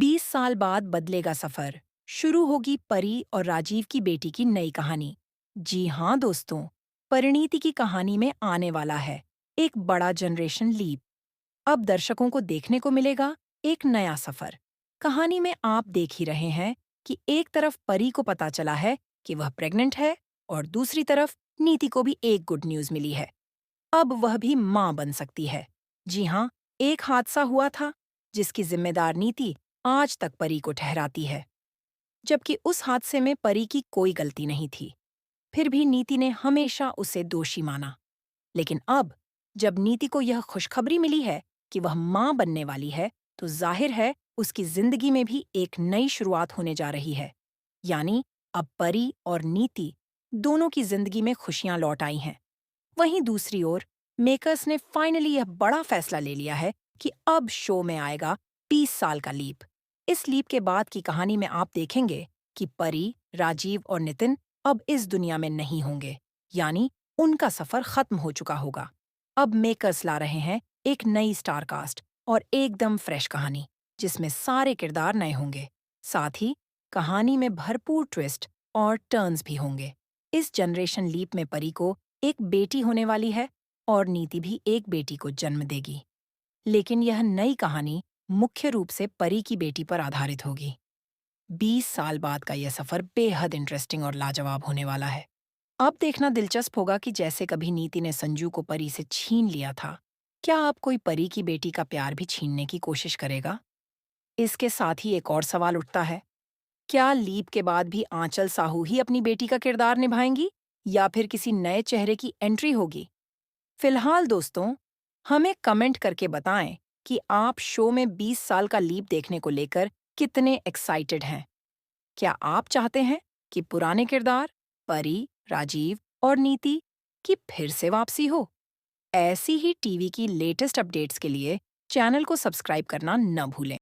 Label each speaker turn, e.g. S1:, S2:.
S1: 20 साल बाद बदलेगा सफर। शुरू होगी परी और राजीव की बेटी की नई कहानी। जी हाँ दोस्तों, परिणीति की कहानी में आने वाला है एक बड़ा जनरेशन लीप। अब दर्शकों को देखने को मिलेगा एक नया सफर। कहानी में आप देख ही रहे हैं कि एक तरफ परी को पता चला है कि वह प्रेग्नेंट है और दूसरी तरफ नीति को भी एक गुड न्यूज मिली है। अब वह भी मां बन सकती है। जी हाँ, एक हादसा हुआ था जिसकी जिम्मेदार नीति आज तक परी को ठहराती है, जबकि उस हादसे में परी की कोई गलती नहीं थी। फिर भी नीति ने हमेशा उसे दोषी माना। लेकिन अब जब नीति को यह खुशखबरी मिली है कि वह मां बनने वाली है, तो जाहिर है उसकी जिंदगी में भी एक नई शुरुआत होने जा रही है। यानी अब परी और नीति दोनों की जिंदगी में खुशियां लौट आई हैं। वहीं दूसरी ओर मेकर्स ने फाइनली यह बड़ा फैसला ले लिया है कि अब शो में आएगा 20 साल का लीप। इस लीप के बाद की कहानी में आप देखेंगे कि परी, राजीव और नितिन अब इस दुनिया में नहीं होंगे। यानी उनका सफर खत्म हो चुका होगा। अब मेकर्स ला रहे हैं एक नई स्टार कास्ट और एकदम फ्रेश कहानी, जिसमें सारे किरदार नए होंगे। साथ ही कहानी में भरपूर ट्विस्ट और टर्न्स भी होंगे। इस जनरेशन लीप में परी को एक बेटी होने वाली है और नीति भी एक बेटी को जन्म देगी। लेकिन यह नई कहानी मुख्य रूप से परी की बेटी पर आधारित होगी। 20 साल बाद का यह सफर बेहद इंटरेस्टिंग और लाजवाब होने वाला है। अब देखना दिलचस्प होगा कि जैसे कभी नीति ने संजू को परी से छीन लिया था, क्या अब कोई परी की बेटी का प्यार भी छीनने की कोशिश करेगा? इसके साथ ही एक और सवाल उठता है, क्या लीप के बाद भी आंचल साहू ही अपनी बेटी का किरदार निभाएंगी या फिर किसी नए चेहरे की एंट्री होगी? फिलहाल दोस्तों, हमें कमेंट करके बताएं कि आप शो में 20 साल का लीप देखने को लेकर कितने एक्साइटेड हैं। क्या आप चाहते हैं कि पुराने किरदार परी, राजीव और नीति की फिर से वापसी हो? ऐसी ही टीवी की लेटेस्ट अपडेट्स के लिए चैनल को सब्सक्राइब करना न भूलें।